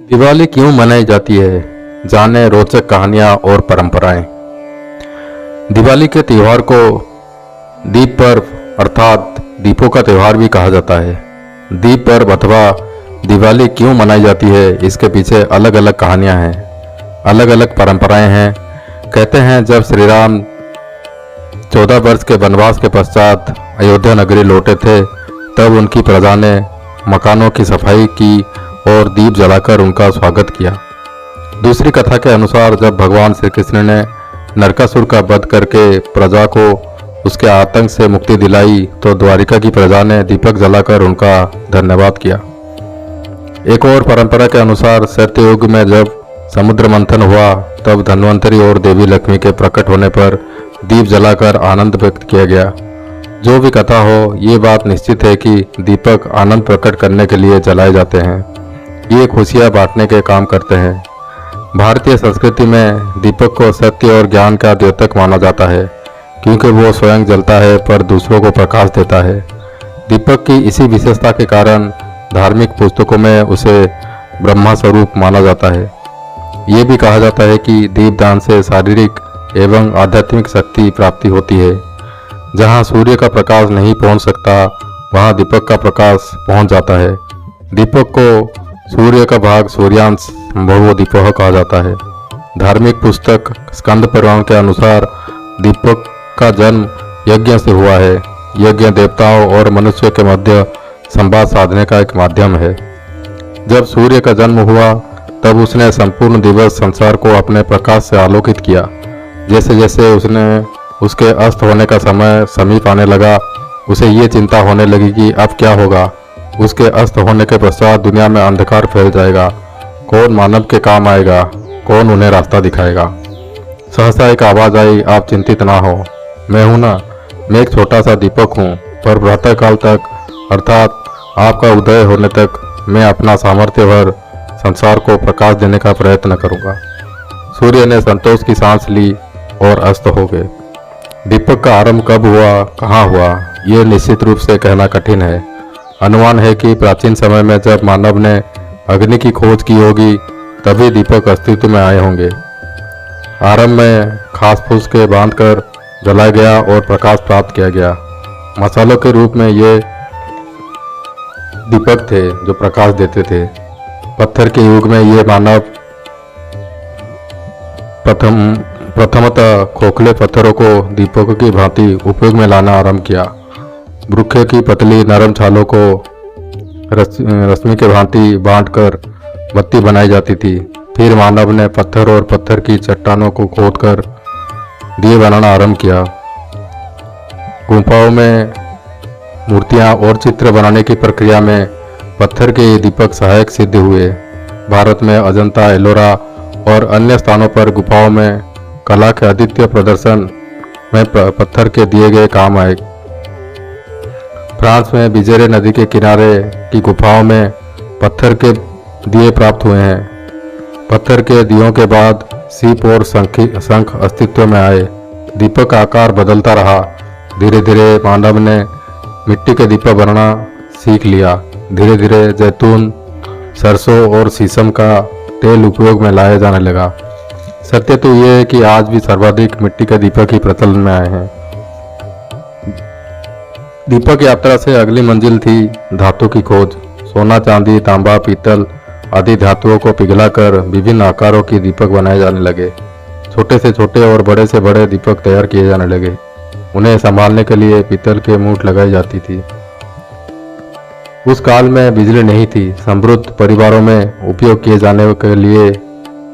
दिवाली क्यों मनाई जाती है, जाने रोचक कहानियाँ और परंपराएं। दिवाली के त्यौहार को दीप पर्व अर्थात दीपों का त्यौहार भी कहा जाता है। दीप पर्व अथवा दिवाली क्यों मनाई जाती है, इसके पीछे अलग अलग कहानियाँ हैं, अलग अलग परंपराएं हैं। कहते हैं जब श्री राम 14 वर्ष के वनवास के पश्चात अयोध्या नगरी लौटे थे, तब उनकी प्रजा ने मकानों की सफाई की और दीप जलाकर उनका स्वागत किया। दूसरी कथा के अनुसार जब भगवान श्री कृष्ण ने नरकासुर का वध करके प्रजा को उसके आतंक से मुक्ति दिलाई, तो द्वारिका की प्रजा ने दीपक जलाकर उनका धन्यवाद किया। एक और परंपरा के अनुसार सत्ययुग में जब समुद्र मंथन हुआ, तब धन्वंतरी और देवी लक्ष्मी के प्रकट होने पर दीप जलाकर आनंद व्यक्त किया गया। जो भी कथा हो, ये बात निश्चित है कि दीपक आनंद प्रकट करने के लिए जलाए जाते हैं। ये खुशियाँ बांटने के काम करते हैं। भारतीय संस्कृति में दीपक को सत्य और ज्ञान का द्योतक माना जाता है, क्योंकि वो स्वयं जलता है पर दूसरों को प्रकाश देता है। दीपक की इसी विशेषता के कारण धार्मिक पुस्तकों में उसे ब्रह्मा स्वरूप माना जाता है। ये भी कहा जाता है कि दीपदान से शारीरिक एवं आध्यात्मिक शक्ति प्राप्ति होती है। जहाँ सूर्य का प्रकाश नहीं पहुँच सकता, वहाँ दीपक का प्रकाश पहुँच जाता है। दीपक को सूर्य का भाग सूर्यांश संभवो दीपः कहा जाता है। धार्मिक पुस्तक स्कंद पुराण के अनुसार दीपक का जन्म यज्ञ से हुआ है। यज्ञ देवताओं और मनुष्य के मध्य संवाद साधने का एक माध्यम है। जब सूर्य का जन्म हुआ, तब उसने संपूर्ण दिवस संसार को अपने प्रकाश से आलोकित किया। जैसे जैसे उसके अस्त होने का समय समीप आने लगा, उसे ये चिंता होने लगी कि अब क्या होगा। उसके अस्त होने के पश्चात दुनिया में अंधकार फैल जाएगा। कौन मानव के काम आएगा, कौन उन्हें रास्ता दिखाएगा। सहसा एक आवाज़ आई, आप चिंतित ना हो, मैं हूँ ना, मैं एक छोटा सा दीपक हूँ, पर प्रातःकाल तक अर्थात आपका उदय होने तक मैं अपना सामर्थ्य भर संसार को प्रकाश देने का प्रयत्न करूँगा। सूर्य ने संतोष की सांस ली और अस्त हो गए। दीपक का आरंभ कब हुआ, कहाँ हुआ, ये निश्चित रूप से कहना कठिन है। अनुमान है कि प्राचीन समय में जब मानव ने अग्नि की खोज की होगी, तभी दीपक अस्तित्व में आए होंगे। आरंभ में खास फूस के बांधकर जलाया गया और प्रकाश प्राप्त किया गया। मसालों के रूप में ये दीपक थे जो प्रकाश देते थे। पत्थर के युग में ये मानव प्रथमतः खोखले पत्थरों को दीपकों की भांति उपयोग में लाना आरंभ किया। वृक्ष की पतली नरम छालों को रश्मि के भांति बांटकर बत्ती बनाई जाती थी। फिर मानव ने पत्थर और पत्थर की चट्टानों को खोदकर दिए बनाना आरंभ किया। गुफाओं में मूर्तियां और चित्र बनाने की प्रक्रिया में पत्थर के दीपक सहायक सिद्ध हुए। भारत में अजंता, एलोरा और अन्य स्थानों पर गुफाओं में कला के अद्वितीय प्रदर्शन में पत्थर के दिए गए काम आए। फ्रांस में बिजेरे नदी के किनारे की गुफाओं में पत्थर के दिए प्राप्त हुए हैं। पत्थर के दियों के बाद सीप और शंख अस्तित्व में आए। दीपक का आकार बदलता रहा। धीरे धीरे मानव ने मिट्टी के दीपक बनाना सीख लिया। धीरे धीरे जैतून, सरसों और शीशम का तेल उपयोग में लाया जाने लगा। सत्य तो ये है कि आज भी सर्वाधिक मिट्टी के दीपक ही प्रचलन में आए हैं। दीपक यात्रा से अगली मंजिल थी धातु की खोज। सोना, चांदी, तांबा, पीतल आदि धातुओं को पिघलाकर विभिन्न आकारों की दीपक बनाए जाने लगे। छोटे से छोटे और बड़े से बड़े दीपक तैयार किए जाने लगे। उन्हें संभालने के लिए पीतल के मूठ लगाई जाती थी। उस काल में बिजली नहीं थी। समृद्ध परिवारों में उपयोग किए जाने के लिए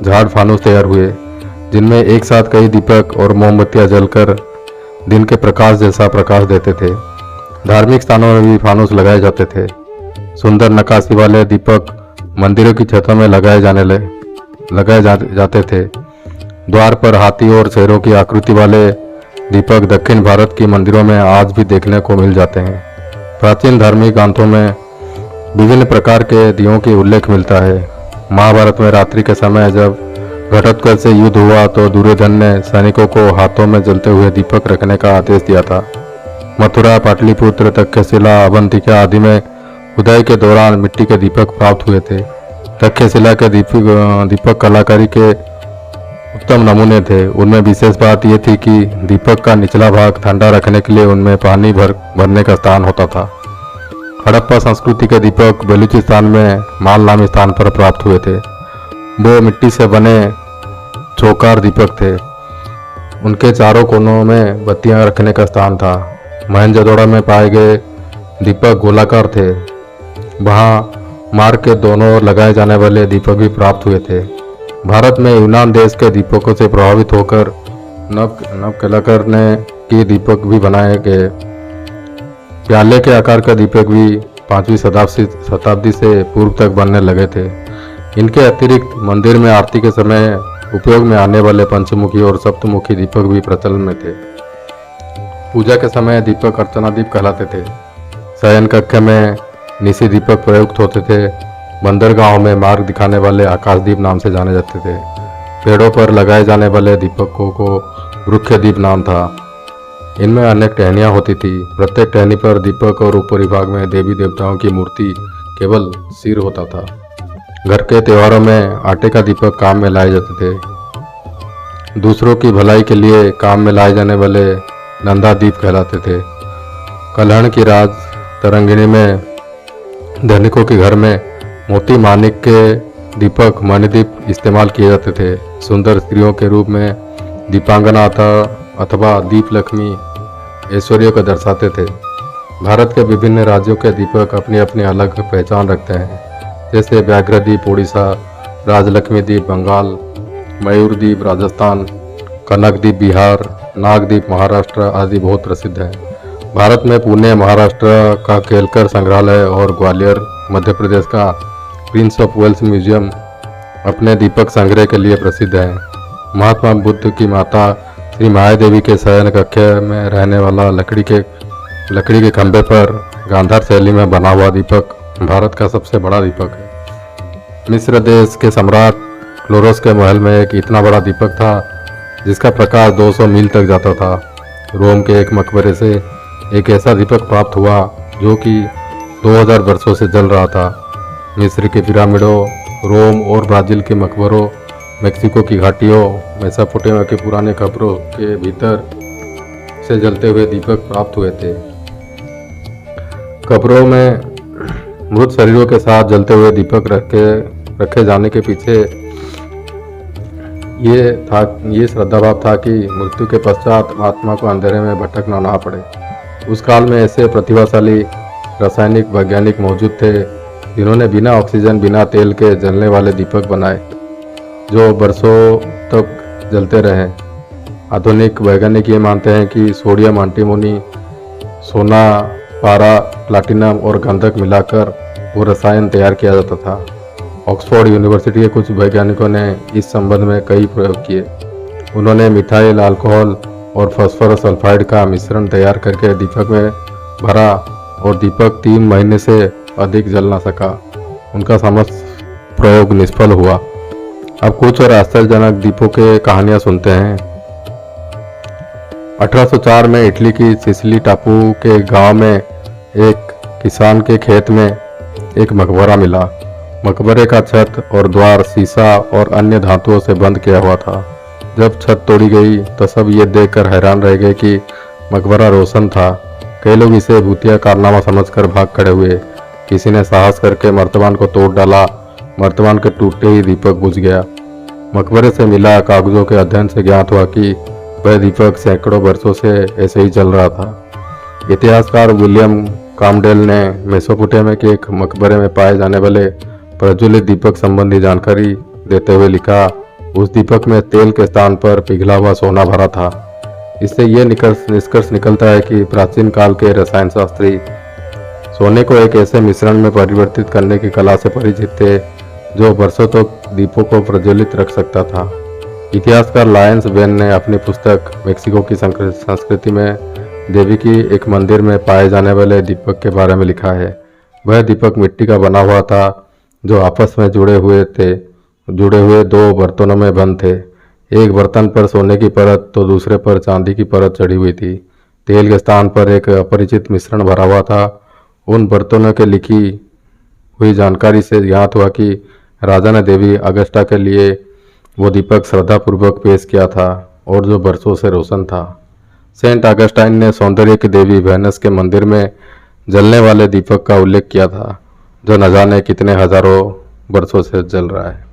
झाड़ फानूस तैयार हुए, जिनमें एक साथ कई दीपक और मोमबत्तियां जलकर दिन के प्रकाश जैसा प्रकाश देते थे। धार्मिक स्थानों में भी फानूस लगाए जाते थे। सुंदर नक्काशी वाले दीपक मंदिरों की छतों में लगाए जाते थे। द्वार पर हाथी और शेरों की आकृति वाले दीपक दक्षिण भारत की मंदिरों में आज भी देखने को मिल जाते हैं। प्राचीन धार्मिक ग्रंथों में विभिन्न प्रकार के दियों की उल्लेख मिलता है। महाभारत में रात्रि के समय जब घटोत्कच से युद्ध हुआ, तो दुर्योधन ने सैनिकों को हाथों में जलते हुए दीपक रखने का आदेश दिया था। मथुरा, पाटलिपुत्र, तक्षशिला, अवंतिका आदि में उदय के दौरान मिट्टी के दीपक प्राप्त हुए थे। तक्षशिला के दीपक कलाकारी के उत्तम नमूने थे। उनमें विशेष बात यह थी कि दीपक का निचला भाग ठंडा रखने के लिए उनमें पानी भरने का स्थान होता था। हड़प्पा संस्कृति के दीपक बलूचिस्तान में माल नामी स्थान पर प्राप्त हुए थे। वो मिट्टी से बने चौकार दीपक थे। उनके चारों कोनों में बत्तियां रखने का स्थान था। मोहनजोदड़ो में पाए गए दीपक गोलाकार थे। वहाँ मार्ग के दोनों ओर लगाए जाने वाले दीपक भी प्राप्त हुए थे। भारत में यूनान देश के दीपकों से प्रभावित होकर नवकलकर ने के दीपक भी बनाए गए। प्याले के आकार का दीपक भी 5वीं शताब्दी से पूर्व तक बनने लगे थे। इनके अतिरिक्त मंदिर में आरती के समय उपयोग में आने वाले पंचमुखी और सप्तमुखी दीपक भी प्रचलन में थे। पूजा के समय दीपक अर्चना दीप कहलाते थे। शयन कक्ष में निशी दीपक प्रयुक्त होते थे। बंदरगाहों में मार्ग दिखाने वाले आकाशदीप नाम से जाने जाते थे। पेड़ों पर लगाए जाने वाले दीपकों को वृक्षदीप नाम था। इनमें अनेक टहनियाँ होती थी। प्रत्येक टहनी पर दीपक और ऊपरी भाग में देवी देवताओं की मूर्ति केवल सिर होता था। घर के त्योहारों में आटे का दीपक काम में लाए जाते थे। दूसरों की भलाई के लिए काम में लाए जाने वाले नंदा दीप कहलाते थे। कलहण की राज तरंगिणी में धनिकों के घर में मोती मानिक के दीपक मणिदीप इस्तेमाल किए जाते थे। सुंदर स्त्रियों के रूप में दीपांगना अथवा दीप लक्ष्मी ऐश्वर्य को दर्शाते थे। भारत के विभिन्न राज्यों के दीपक अपनी अपनी अलग पहचान रखते हैं, जैसे व्याघ्रदीप उड़ीसा, राजलक्ष्मी दीप बंगाल, मयूर दीप राजस्थान, कनकदीप बिहार, नागदीप महाराष्ट्र आदि बहुत प्रसिद्ध हैं। भारत में पुणे महाराष्ट्र का केलकर संग्रहालय और ग्वालियर मध्य प्रदेश का प्रिंस ऑफ वेल्स म्यूजियम अपने दीपक संग्रह के लिए प्रसिद्ध है। महात्मा बुद्ध की माता श्री मायादेवी के शयन कक्ष में रहने वाला लकड़ी के खंभे पर गांधार शैली में बना हुआ दीपक भारत का सबसे बड़ा दीपक है। मिस्र देश के सम्राट क्लोरोस के महल में एक इतना बड़ा दीपक था जिसका प्रकाश 200 मील तक जाता था। रोम के एक मकबरे से एक ऐसा दीपक प्राप्त हुआ जो कि 2000 वर्षों से जल रहा था। मिस्र के पिरामिडों, रोम और ब्राज़ील के मकबरों, मेक्सिको की घाटियों, मेसोपोटामिया के पुराने कब्रों के भीतर से जलते हुए दीपक प्राप्त हुए थे। कब्रों में मृत शरीरों के साथ जलते हुए दीपक रखे जाने के पीछे ये श्रद्धाभाव था कि मृत्यु के पश्चात आत्मा को अंधेरे में भटकना ना पड़े। उस काल में ऐसे प्रतिभाशाली रासायनिक वैज्ञानिक मौजूद थे जिन्होंने बिना ऑक्सीजन बिना तेल के जलने वाले दीपक बनाए जो वर्षों तक जलते रहे। आधुनिक वैज्ञानिक ये मानते हैं कि सोडियम एंटीमोनी, सोना, पारा, प्लैटिनम और गंधक मिलाकर वो रसायन तैयार किया जाता था। ऑक्सफोर्ड यूनिवर्सिटी के कुछ वैज्ञानिकों ने इस संबंध में कई प्रयोग किए। उन्होंने मिथाइल अल्कोहल और फास्फोरस सल्फाइड का मिश्रण तैयार करके दीपक में भरा और दीपक 3 महीने से अधिक जल ना सका। उनका समस्त प्रयोग निष्फल हुआ। अब कुछ और आश्चर्यजनक दीपों के कहानियां सुनते हैं। 1804 में इटली की सिसिली टापू के गांव में एक किसान के खेत में एक मकबरा मिला। मकबरे का छत और द्वार शीशा और अन्य धातुओं से बंद किया हुआ था। जब छत तोड़ी गई तो सब ये देखकर हैरान रह गए कि मकबरा रोशन था। कई लोग इसे भूतिया कारनामा समझकर भाग खड़े हुए। किसी ने साहस करके मर्तबान को तोड़ डाला। मर्तबान के टूटते ही दीपक बुझ गया। मकबरे से मिला कागजों के अध्ययन से ज्ञात हुआ कि वह दीपक सैकड़ों वर्षों से ऐसे ही चल रहा था। इतिहासकार विलियम कामडेल ने मेसोपोटामिया के एक मकबरे में पाए जाने वाले प्रज्वलित दीपक संबंधी जानकारी देते हुए लिखा, उस दीपक में तेल के स्थान पर पिघला हुआ सोना भरा था। इससे यह निष्कर्ष निकलता है कि प्राचीन काल के रसायन शास्त्री सोने को एक ऐसे मिश्रण में परिवर्तित करने की कला से परिचित थे जो वर्षों तक दीपों को प्रज्वलित रख सकता था। इतिहासकार लायंस बेन ने अपनी पुस्तक मेक्सिको की संस्कृति में देवी की एक मंदिर में पाए जाने वाले दीपक के बारे में लिखा है। वह दीपक मिट्टी का बना हुआ था जो आपस में जुड़े हुए 2 बर्तनों में बंद थे। एक बर्तन पर सोने की परत तो दूसरे पर चांदी की परत चढ़ी हुई थी। तेल के स्थान पर एक अपरिचित मिश्रण भरा हुआ था। उन बर्तनों के लिखी हुई जानकारी से ज्ञात हुआ कि राजा ने देवी अगस्टा के लिए वो दीपक श्रद्धापूर्वक पेश किया था और जो बरसों से रोशन था। सेंट अगस्टाइन ने सौंदर्य की देवी वेनस के मंदिर में जलने वाले दीपक का उल्लेख किया था, जो न जाने कितने हजारों बरसों से जल रहा है।